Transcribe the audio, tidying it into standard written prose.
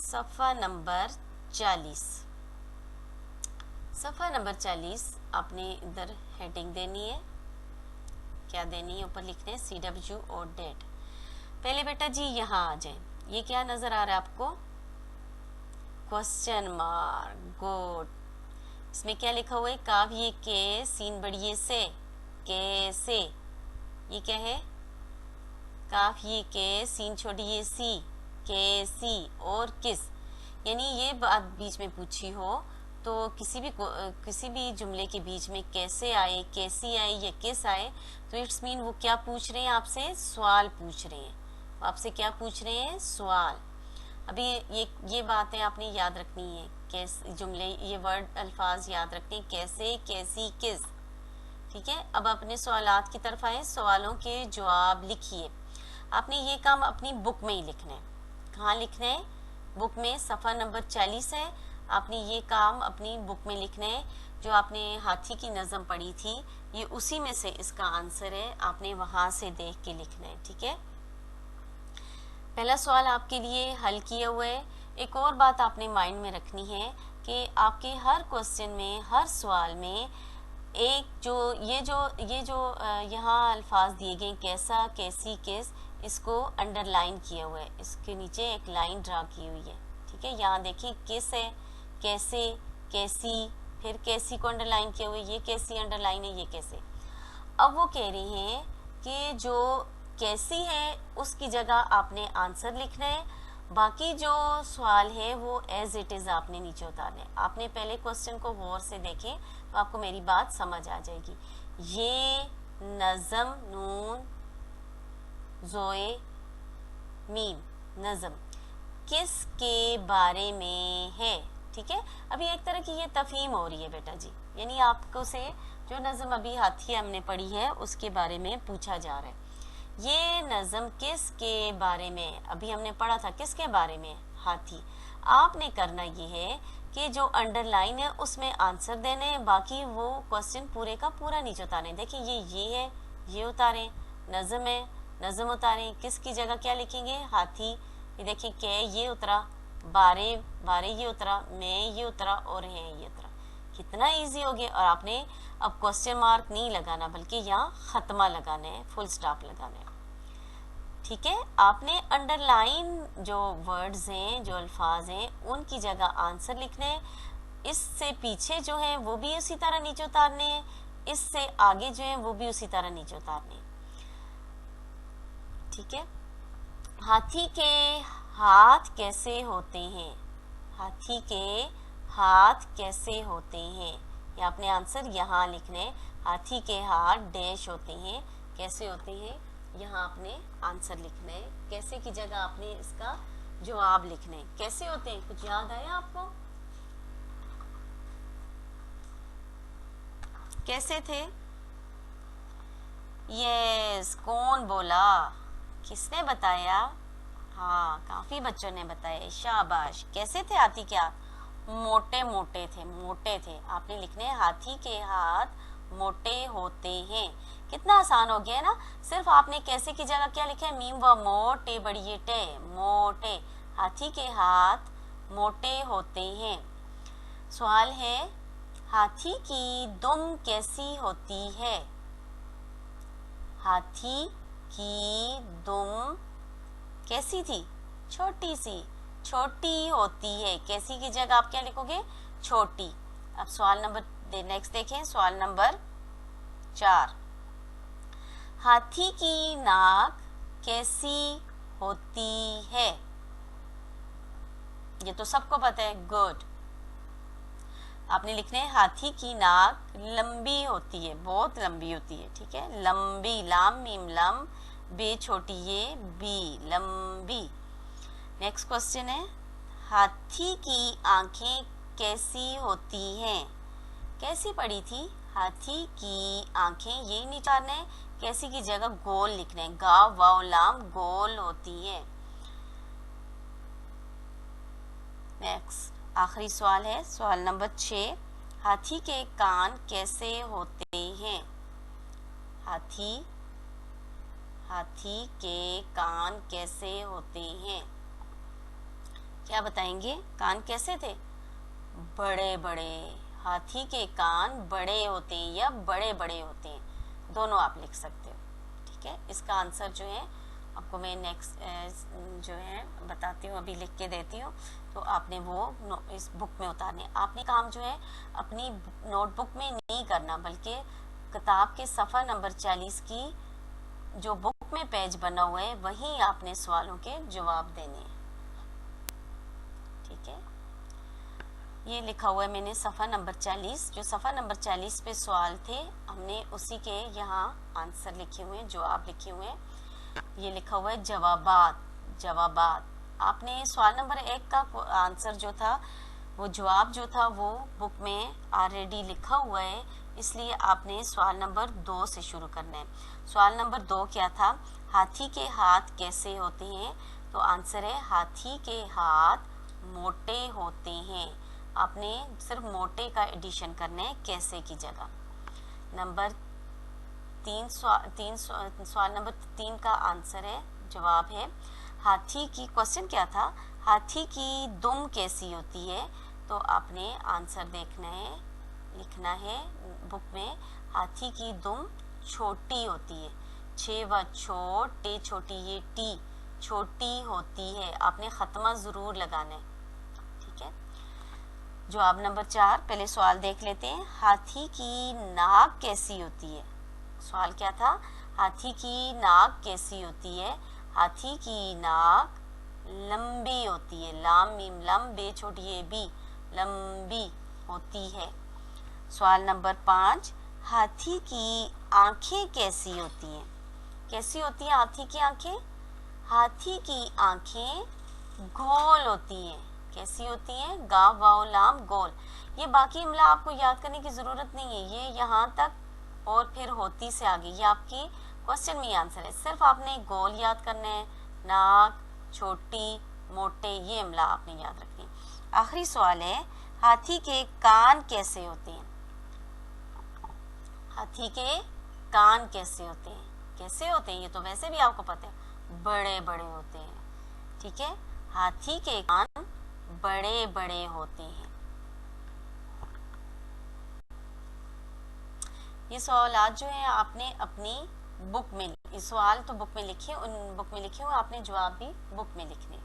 सफ़ा नंबर 40। सफ़ा नंबर 40 आपने इधर हेडिंग देनी है। क्या देनी है? ऊपर लिखने हैं CW और डेट। पहले बेटा जी यहाँ आ जाए। ये क्या नज़र आ रहा है आपको? Question mark. गुड। इसमें क्या लिखा हुआ है? काव्य के सीन बढ़िए से कैसे। ये क्या है? काव्य के सीन छोड़िए सी कैसी और किस। यानी ये बात बीच में पूछी हो तो किसी भी जुमले के बीच में कैसे आए, कैसी आए या किस आए, तो इट्स मीन वो क्या पूछ रहे हैं आपसे? सवाल पूछ रहे हैं। आपसे क्या पूछ रहे हैं? सवाल। अभी ये बातें आपने याद रखनी है। कैसे जुमले, ये वर्ड अल्फाज याद रखने, कैसे, कैसी, किस। ठीक है। अब अपने सवालात की तरफ आए। सवालों के जवाब लिखिए। आपने ये काम अपनी बुक में ही लिखना है। कहाँ लिखना है? बुक में। सफ़ा नंबर 40 है। आपने ये काम अपनी बुक में लिखना है। जो आपने हाथी की नज़म पढ़ी थी, ये उसी में से इसका आंसर है। आपने वहाँ से देख के लिखना है। ठीक है। पहला सवाल आपके लिए हल किया हुआ है। एक और बात आपने माइंड में रखनी है कि आपके हर क्वेश्चन में, हर सवाल में एक जो यहाँ अल्फाज दिए गए, कैसा, कैसी, किस, इसको अंडरलाइन किया हुआ है। इसके नीचे एक लाइन ड्रा की हुई है। ठीक है। यहाँ देखिए किस है, कैसे, कैसी, फिर कैसी को अंडरलाइन किया हुआ है। ये कैसी अंडरलाइन है, ये कैसे। अब वो कह रही हैं कि जो कैसी है उसकी जगह आपने आंसर लिखना है। बाकी जो सवाल है वो एज इट इज़ आपने नीचे उतारना है। आपने पहले क्वेश्चन को गौर से देखें तो आपको मेरी बात समझ आ जाएगी। ये नज़म, नून ज़ोए मीम, नज़म किसके बारे में है? ठीक है। अभी एक तरह की ये तफहीम हो रही है बेटा जी। यानी आपको से जो नज़म अभी हाथी हमने पढ़ी है उसके बारे में पूछा जा रहा है। ये नज़म किसके बारे में? अभी हमने पढ़ा था किसके बारे में? हाथी। आपने करना ये है कि जो अंडरलाइन है उसमें आंसर देने हैं। बाकी वो क्वेश्चन पूरे का पूरा नीचे उतारें। देखिए ये है, ये उतारें। नज़म है, नज़म उतारें। किसकी जगह क्या लिखेंगे? हाथी। ये देखिए के ये उतरा, बारे बारे ये उतरा, मैं ये उतरा और है ये उतरा। कितना इजी हो गया। और आपने अब क्वेश्चन मार्क नहीं लगाना बल्कि यहाँ ख़त्मा लगाना है, फुल स्टॉप लगाना है। ठीक है। आपने अंडरलाइन जो वर्ड्स हैं, जो अल्फाज हैं, उनकी जगह आंसर लिखने हैं। इससे पीछे जो है वो भी उसी तरह नीचे उतारने हैं। इससे आगे जो है वो भी उसी तरह नीचे उतारने हैं। ठीक है। हाथी के हाथ कैसे होते हैं? हाथी के हाथ कैसे होते हैं? ये आपने आंसर यहाँ लिखने हैं। हाथी के हाथ डैश होते हैं, कैसे होते हैं, यहाँ आपने आंसर लिखना है। कैसे की जगह आपने इसका जवाब लिखना है। कैसे होते हैं? कुछ याद आया आपको? कैसे थे? यस। कौन बोला? किसने बताया? हाँ, काफी बच्चों ने बताया। शाबाश। कैसे थे हाथी के हाथ? मोटे मोटे थे, मोटे थे। आपने लिखने हैं हाथी के हाथ मोटे होते हैं। कितना आसान हो गया है ना। सिर्फ आपने कैसे की जगह क्या लिखा है? मीम व मोटे बड़ी टे, मोटे। हाथी के हाथ मोटे होते हैं। सवाल है हाथी की दुम कैसी होती है? हाथी की दुम कैसी थी? छोटी सी, छोटी होती है। कैसी की जगह आप क्या लिखोगे? छोटी। अब सवाल नंबर नेक्स्ट देखें। सवाल नंबर 4। हाथी की नाक कैसी होती है? ये तो सबको पता है। गुड। आपने लिखने हैं हाथी की नाक लंबी होती है, बहुत लंबी होती है। ठीक है। लंबी, लाम मीम लम, बे छोटी ये बी, लंबी। नेक्स्ट क्वेश्चन है हाथी की आंखें कैसी होती हैं? कैसी पड़ी थी? हाथी की आंखें, यही निकालना है। कैसी की जगह गोल लिखना है। गा वाव लाम, गोल होती है। नेक्स्ट आखिरी सवाल है सवाल नंबर 6। हाथी के कान कैसे होते हैं? हाथी के कान कैसे होते हैं? क्या बताएंगे? कान कैसे थे? बड़े बड़े। हाथी के कान बड़े होते हैं या बड़े बड़े होते हैं, दोनों आप लिख सकते हो। ठीक है, इसका आंसर जो है आपको मैं नेक्स्ट जो है बताती हूँ, अभी लिख के देती हूँ, तो आपने वो इस बुक में उतारने। आपने काम जो है अपनी नोटबुक में नहीं करना, बल्कि किताब के सफ़ा नंबर 40 की जो बुक में पेज बना हुआ है वहीं आपने सवालों के जवाब देने हैं। ठीक है, ये लिखा हुआ है मैंने सफ़ा नंबर 40, जो सफ़ा नंबर 40 पे सवाल थे हमने उसी के यहाँ आंसर लिखे हुए हैं, जवाब लिखे हुए हैं। ये लिखा हुआ है जवाबात। जवाबात आपने सवाल नंबर 1 का आंसर जो था, वो जवाब जो था वो बुक में ऑलरेडी लिखा हुआ है, इसलिए आपने सवाल नंबर 2 से शुरू करना है। सवाल नंबर 2 क्या था? हाथी के हाथ कैसे होते हैं? तो आंसर है हाथी के हाथ मोटे होते हैं। आपने सिर्फ मोटे का एडिशन करना है कैसे की जगह। नंबर 3 सवाल नंबर 3 का आंसर है, जवाब है हाथी की, क्वेश्चन क्या था? हाथी की दुम कैसी होती है? तो आपने आंसर देखना है, लिखना है बुक में, हाथी की दुम छोटी होती है। 6 व छोटे छोटी, ये टी छोटी होती है, आपने खत्मा ज़रूर लगाना है। ठीक है, जवाब नंबर 4, पहले सवाल देख लेते हैं। हाथी की नाक कैसी होती है? सवाल क्या था? हाथी की नाक कैसी होती है? हाथी की नाक लंबी होती है। लाम मीम लम बे छोटी ये बी, लंबी होती है। सवाल नंबर 5, हाथी की आंखें कैसी होती हैं? कैसी होती हैं हाथी की आंखें? हाथी की आंखें गोल होती हैं। कैसी होती हैं? गाव वाव लाम गोल। ये बाकी इमला आपको याद करने की ज़रूरत नहीं है, ये यहाँ तक और फिर होती से आगे, ये आपकी क्वेश्चन में आंसर है। सिर्फ आपने गोल याद करना है, नाक, छोटी, मोटे, ये इमला आपने याद रखनी है। आखिरी सवाल है, हाथी के कान कैसे होते हैं? हाथी के कान कैसे होते हैं? कैसे होते हैं ये तो वैसे भी आपको पता है, बड़े बड़े होते हैं। ठीक है, हाथी के कान बड़े बड़े होते हैं। ये सवाल जो है आपने अपनी बुक में, ये सवाल तो बुक में लिखे, उन बुक में लिखे हुए, आपने जवाब भी बुक में लिखने।